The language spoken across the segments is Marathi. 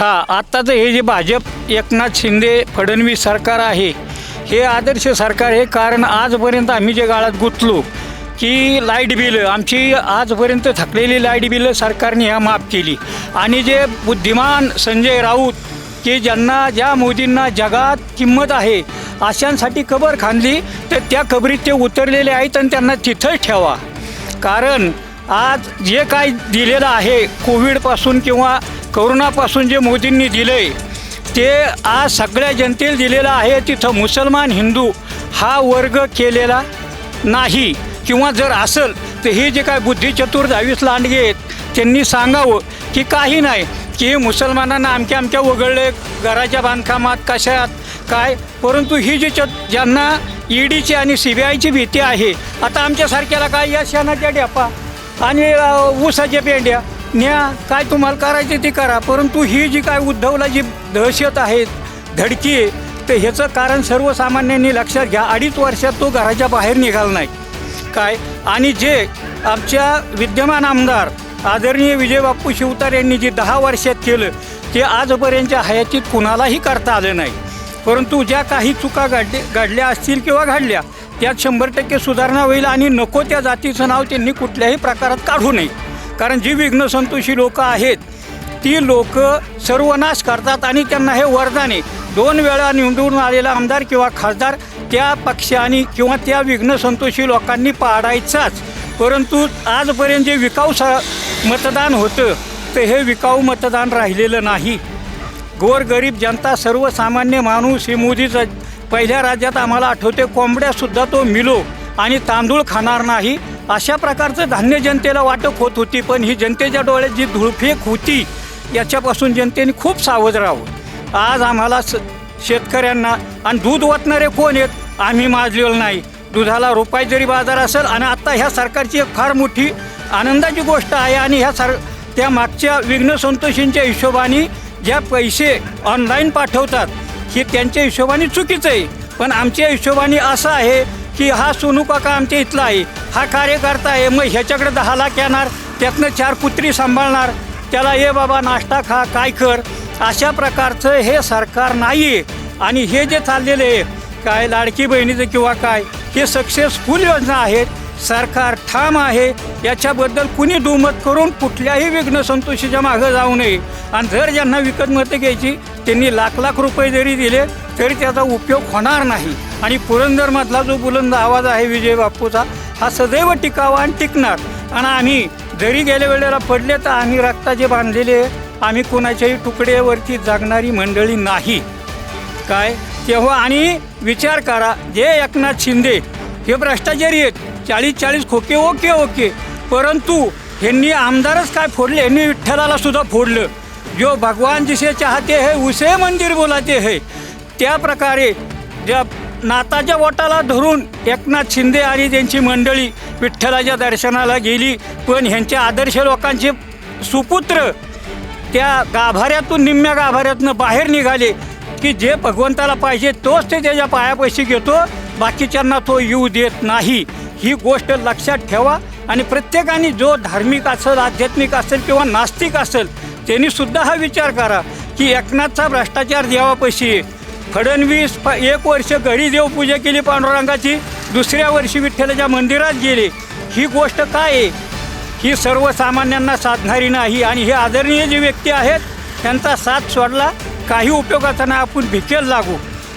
आत्ताचं हे जे भाजप एकनाथ शिंदे फडणवीस सरकार आहे हे आदर्श सरकार आहे. कारण आजपर्यंत आम्ही जे गाळात गुंतलो की लाईट बिलं आमची आजपर्यंत थकलेली लाईट बिलं सरकारने ह्या माफ केली. आणि जे बुद्धिमान संजय राऊत की ज्या मोदींना जगात किंमत आहे अशांसाठी कबर खांदली तर त्या कबरीत ते उतरलेले आहेत आणि त्यांना तिथंच ठेवा. कारण आज जे काय दिलेलं आहे कोविडपासून किंवा कोरोनापासून जे मोदींनी दिलं आहे ते आज सगळ्या जनतेला दिलेलं आहे. तिथं मुसलमान हिंदू हा वर्ग केलेला नाही. किंवा जर असेल तर हे जे काय बुद्धिचतुर 22 लांडगे आहेत त्यांनी सांगावं की काही नाही की हे मुसलमानांना अमक्या वगळले घराच्या बांधकामात कशात काय. परंतु ही जी ज्यांना ईडीची आणि CBIची भीती आहे आता आमच्यासारख्याला काय या शेणाच्या ढेपा आणि ऊसाच्या पेंड्या न्या काय तुम्हाला करायचे ते करा. परंतु ही जी काय उद्धवला जी दहशत आहे धडकी आहे तर ह्याचं कारण सर्वसामान्यांनी लक्षात घ्या. 2.5 वर्षात तो घराच्या बाहेर निघाला नाही काय. आणि जे आमच्या विद्यमान आमदार आदरणीय विजय बाप्पू शिवतार यांनी जे 10 वर्षात केलं ते आजपर्यंतच्या हयातीत कुणालाही करता आलं नाही. परंतु ज्या काही चुका घडल्या असतील किंवा घडल्या त्यात 100% सुधारणा होईल. आणि नको त्या जातीचं नाव त्यांनी कुठल्याही प्रकारात काढू नये. कारण जी विघ्नसंतोषी लोक आहेत ती लोक सर्वनाश करतात आणि त्यांना हे वरदाने 2 वेळा निवडून आलेला आमदार किंवा खासदार त्या पक्षाने किंवा त्या विघ्नसंतोषी लोकांनी पाडायचाच. परंतु आजपर्यंत जे विकाऊ मतदान होतं तर हे विकाऊ मतदान राहिलेलं नाही. गोरगरीब जनता सर्वसामान्य माणूस हे मोदीचं पहिल्या राज्यात आम्हाला आठवते कोंबड्यासुद्धा तो मिलो आणि तांदूळ खाणार नाही अशा प्रकारचं धान्य जनतेला वाटप होत होती. पण ही जनतेच्या डोळ्यात जी धुळफेक होती याच्यापासून जनतेने खूप सावध राहावं. आज आम्हाला शेतकऱ्यांना आणि दूध ओतणारे कोण आहेत आम्ही माजलेलं नाही. दुधाला रुपये जरी बाजार असेल आणि आत्ता ह्या सरकारची एक फार मोठी आनंदाची गोष्ट आहे. आणि त्या मागच्या विघ्नसंतोषींच्या हिशोबाने ज्या पैसे ऑनलाईन पाठवतात हे त्यांच्या हिशोबाने चुकीचं आहे. पण आमच्या हिशोबाने असं आहे की हा सोनू काका आमच्या इथला आहे, हा कार्यकर्ता आहे, मग ह्याच्याकडे 10 लाख येणार त्यातनं 4 कुत्री सांभाळणार त्याला ये बाबा नाश्ता खा काय कर अशा प्रकारचं हे सरकार नाही आहे. आणि हे जे चाललेलं आहे काय लाडकी बहिणीचं किंवा काय हे सक्सेसफुल योजना आहेत. सरकार ठाम आहे याच्याबद्दल कुणी दुमत करून कुठल्याही विघ्नसंतोषीच्या मागं जाऊ नये. आणि जर ज्यांना विकत मतं घ्यायची त्यांनी लाख रुपये जरी दिले तरी त्याचा उपयोग होणार नाही. आणि पुरंदरमधला जो बुलंद आवाज आहे विजय बाप्पूचा हा सदैव टिकावा आणि टिकणार. आणि आम्ही जरी गेल्या वेळेला पडले तर आम्ही रक्ताचे बांधलेले आम्ही कोणाच्याही तुकड्यावरती जगणारी मंडळी नाही काय. तेव्हा आणि विचार करा जे एकनाथ शिंदे हे भ्रष्टाचारी आहेत 40 खोके ओके. परंतु ह्यांनी आमदारच काय फोडले ह्यांनी विठ्ठलाला सुद्धा फोडलं. जो भगवान जिसे चाहते है उसे मंदिर बोलाते है. त्या प्रकारे ज्या नाताच्या बोटाला धरून एकनाथ शिंदे आणि त्यांची मंडळी विठ्ठलाच्या दर्शनाला गेली. पण ह्यांच्या आदर्श लोकांचे सुपुत्र त्या गाभाऱ्यातून निम्म्या गाभाऱ्यातून बाहेर निघाले की जे भगवंताला पाहिजे तोच ते त्याच्या पायापाशी घेतो बाकीच्यांना तो येऊ देत नाही. ही गोष्ट लक्षात ठेवा. आणि प्रत्येकाने जो धार्मिक असेल आध्यात्मिक असेल किंवा नास्तिक असेल त्यांनीसुद्धा हा विचार करा की एकनाथचा भ्रष्टाचार देवापाशी आहे. फडणवीस 1 वर्ष घरी देवपूजा केली पांडुरंगाची, दुसऱ्या वर्षी विठ्ठलाच्या मंदिरात गेले. ही गोष्ट काय आहे ही सर्वसामान्यांना साधणारी नाही. आणि हे आदरणीय जे व्यक्ती आहेत त्यांचा साथ सोडला काही उपयोगाचा नाही. आपण भिकेल लागू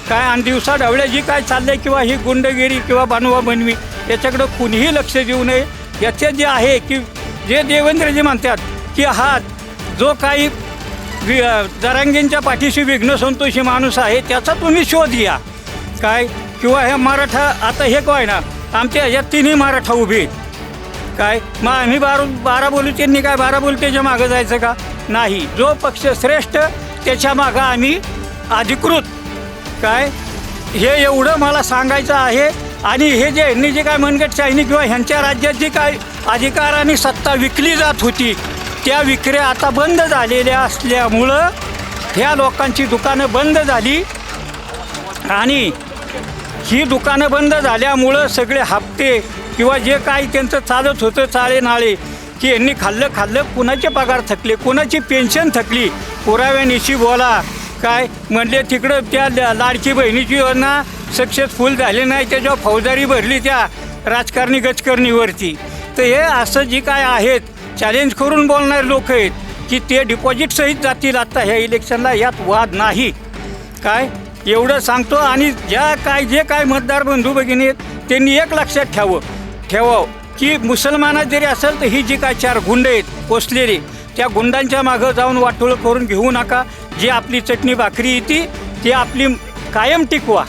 काय. आणि दिवसा ढवळ्या जी काय चाललंय किंवा ही गुंडगिरी किंवा बनवा बनवी याच्याकडं कुणीही लक्ष देऊ नये. याचे जे आहे की जे देवेंद्रजी म्हणतात की हा जो काही जरांगेंच्या पाठीशी विघ्नसंतोषी माणूस आहे त्याचा तुम्ही शोध घ्या काय. किंवा हे मराठा आता हे काय ना आमच्या ह्याच्यात 3ही मराठा उभे आहेत काय. मग आम्ही 12 बोलू त्यांनी काय 12 बोलू त्याच्या मागं जायचं का नाही. जो पक्ष श्रेष्ठ त्याच्या मागं आम्ही अधिकृत काय. हे एवढं मला सांगायचं आहे. आणि हे जे ह्यांनी जे काय मनगटशाहीने किंवा ह्यांच्या राज्यात जी काय अधिकार आणि सत्ता विकली जात होती त्या विक्र्या आता बंद झालेल्या असल्यामुळं ह्या लोकांची दुकानं बंद झाली. आणि ही दुकानं बंद झाल्यामुळं सगळे हप्ते किंवा जे काही त्यांचं चालत होतं चाळे नाळे की यांनी खाल्लं कुणाचे पगार थकले कुणाची पेन्शन थकली पुराव्यानिशी बोला. काय म्हणले तिकडं त्या लाडकी बहिणीची योजना सक्सेसफुल झाली नाही, त्याच्यावर फौजदारी भरली त्या राजकारणी गजकरणीवरती. तर हे असं जी काय आहेत चॅलेंज करून बोलणारे लोक आहेत की ते डिपॉझिटसहित जातील आत्ता ह्या इलेक्शनला, यात वाद नाही. काय एवढं सांगतो. आणि जे काय मतदार बंधू भगिनी आहेत त्यांनी एक लक्षात ठेवावं की मुसलमानात जरी असेल तर ही जी काय 4 गुंड आहेत पोचलेली, त्या गुंडांच्या मागं जाऊन वाटोळं करून घेऊ नका. जी आपली चटणी भाकरी येते ती आपली कायम टिकवा.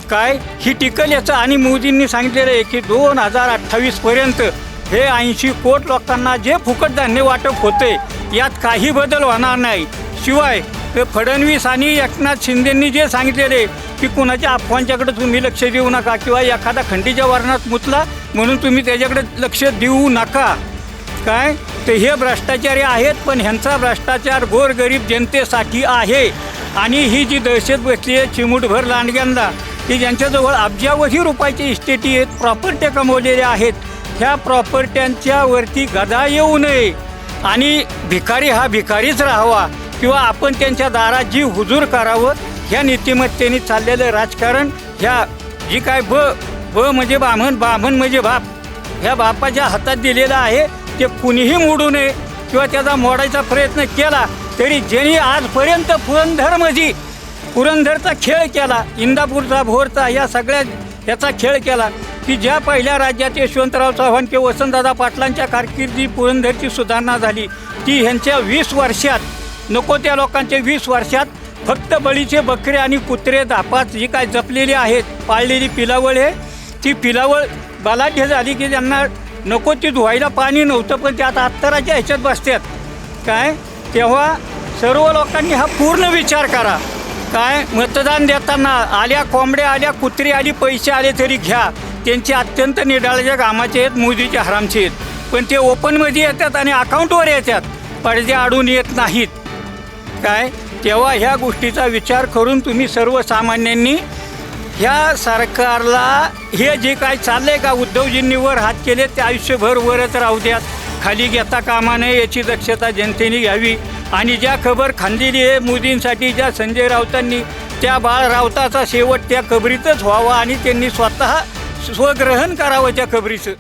काय ही टिकल याचं. आणि मोदींनी सांगितलेलं आहे की 2028पर्यंत हे 80 कोटी लोकांना जे फुकट धान्य वाटप होते यात काही बदल होणार नाही. शिवाय फडणवीस आणि एकनाथ शिंदेंनी जे सांगितलेले की कुणाच्या अफवांच्याकडे तुम्ही लक्ष देऊ नका किंवा एखादा खंडीच्या वर्णात मुतला म्हणून तुम्ही त्याच्याकडे लक्ष देऊ नका. काय तर हे भ्रष्टाचारी आहेत, पण ह्यांचा भ्रष्टाचार गोरगरीब जनतेसाठी आहे. आणि ही जी दहशत बसली आहे चिमूटभर लांडग्यांना की ज्यांच्याजवळ अब्जावधी रुपयाची इस्टेटी आहेत, प्रॉपर्ट्या कमवलेल्या आहेत, ह्या प्रॉपर्ट्यांच्या वरती गदा येऊ नये आणि भिकारी हा भिकारीच राहावा किंवा आपण त्यांच्या दारात जी हुजूर करावं, ह्या नीतिमत्तेने चाललेलं राजकारण, ह्या जी काय ब म्हणजे बामण म्हणजे बाप, ह्या बापाच्या हातात दिलेलं आहे ते कुणीही मोडू नये किंवा त्याचा मोडायचा प्रयत्न केला तरी ज्यांनी आजपर्यंत पुरंदरचा खेळ केला, इंदापूरचा भोरचा या सगळ्या याचा खेळ केला की ज्या पहिल्या राज्यात यशवंतराव चव्हाण किंवा वसंतदादा पाटलांच्या कारकिर्दी पुरंदरची सुधारणा झाली ती ह्यांच्या 20 वर्षात, नको त्या लोकांच्या 20 वर्षात फक्त बळीचे बकरे आणि कुत्रे धापात जी काय जपलेली आहेत पाळलेली पिलावळ आहे, ती पिलावळ बलाढ्य झाली की त्यांना नको ती धुवायला पाणी नव्हतं, पण ते आता अत्तराच्या ह्याच्यात बसतात. काय तेव्हा सर्व लोकांनी हा पूर्ण विचार करा. काय मतदान देताना आल्या कोंबड्या आल्या कुत्री आली पैसे आले तरी घ्या, त्यांचे अत्यंत निडाळ्याच्या कामाचे आहेत, मोदीचे हरामचे आहेत, पण ते ओपनमध्ये येतात आणि अकाउंटवर येतात, पडदे आडून येत नाहीत. काय तेव्हा ह्या गोष्टीचा विचार करून तुम्ही सर्वसामान्यांनी ह्या सरकारला हे जे काय चाललं आहे का उद्धवजींनी वर हात केले ते आयुष्यभर वरच राहू द्यात, खाली घेता कामा नये याची दक्षता जनतेने घ्यावी. आणि ज्या खबर खांदलेली आहे मोदींसाठी ज्या संजय राऊतांनी, त्या बाळ राऊताचा शेवट त्या कबरीतच व्हावा आणि त्यांनी स्वतः स्वग्रहण करावं त्या कबरीचं.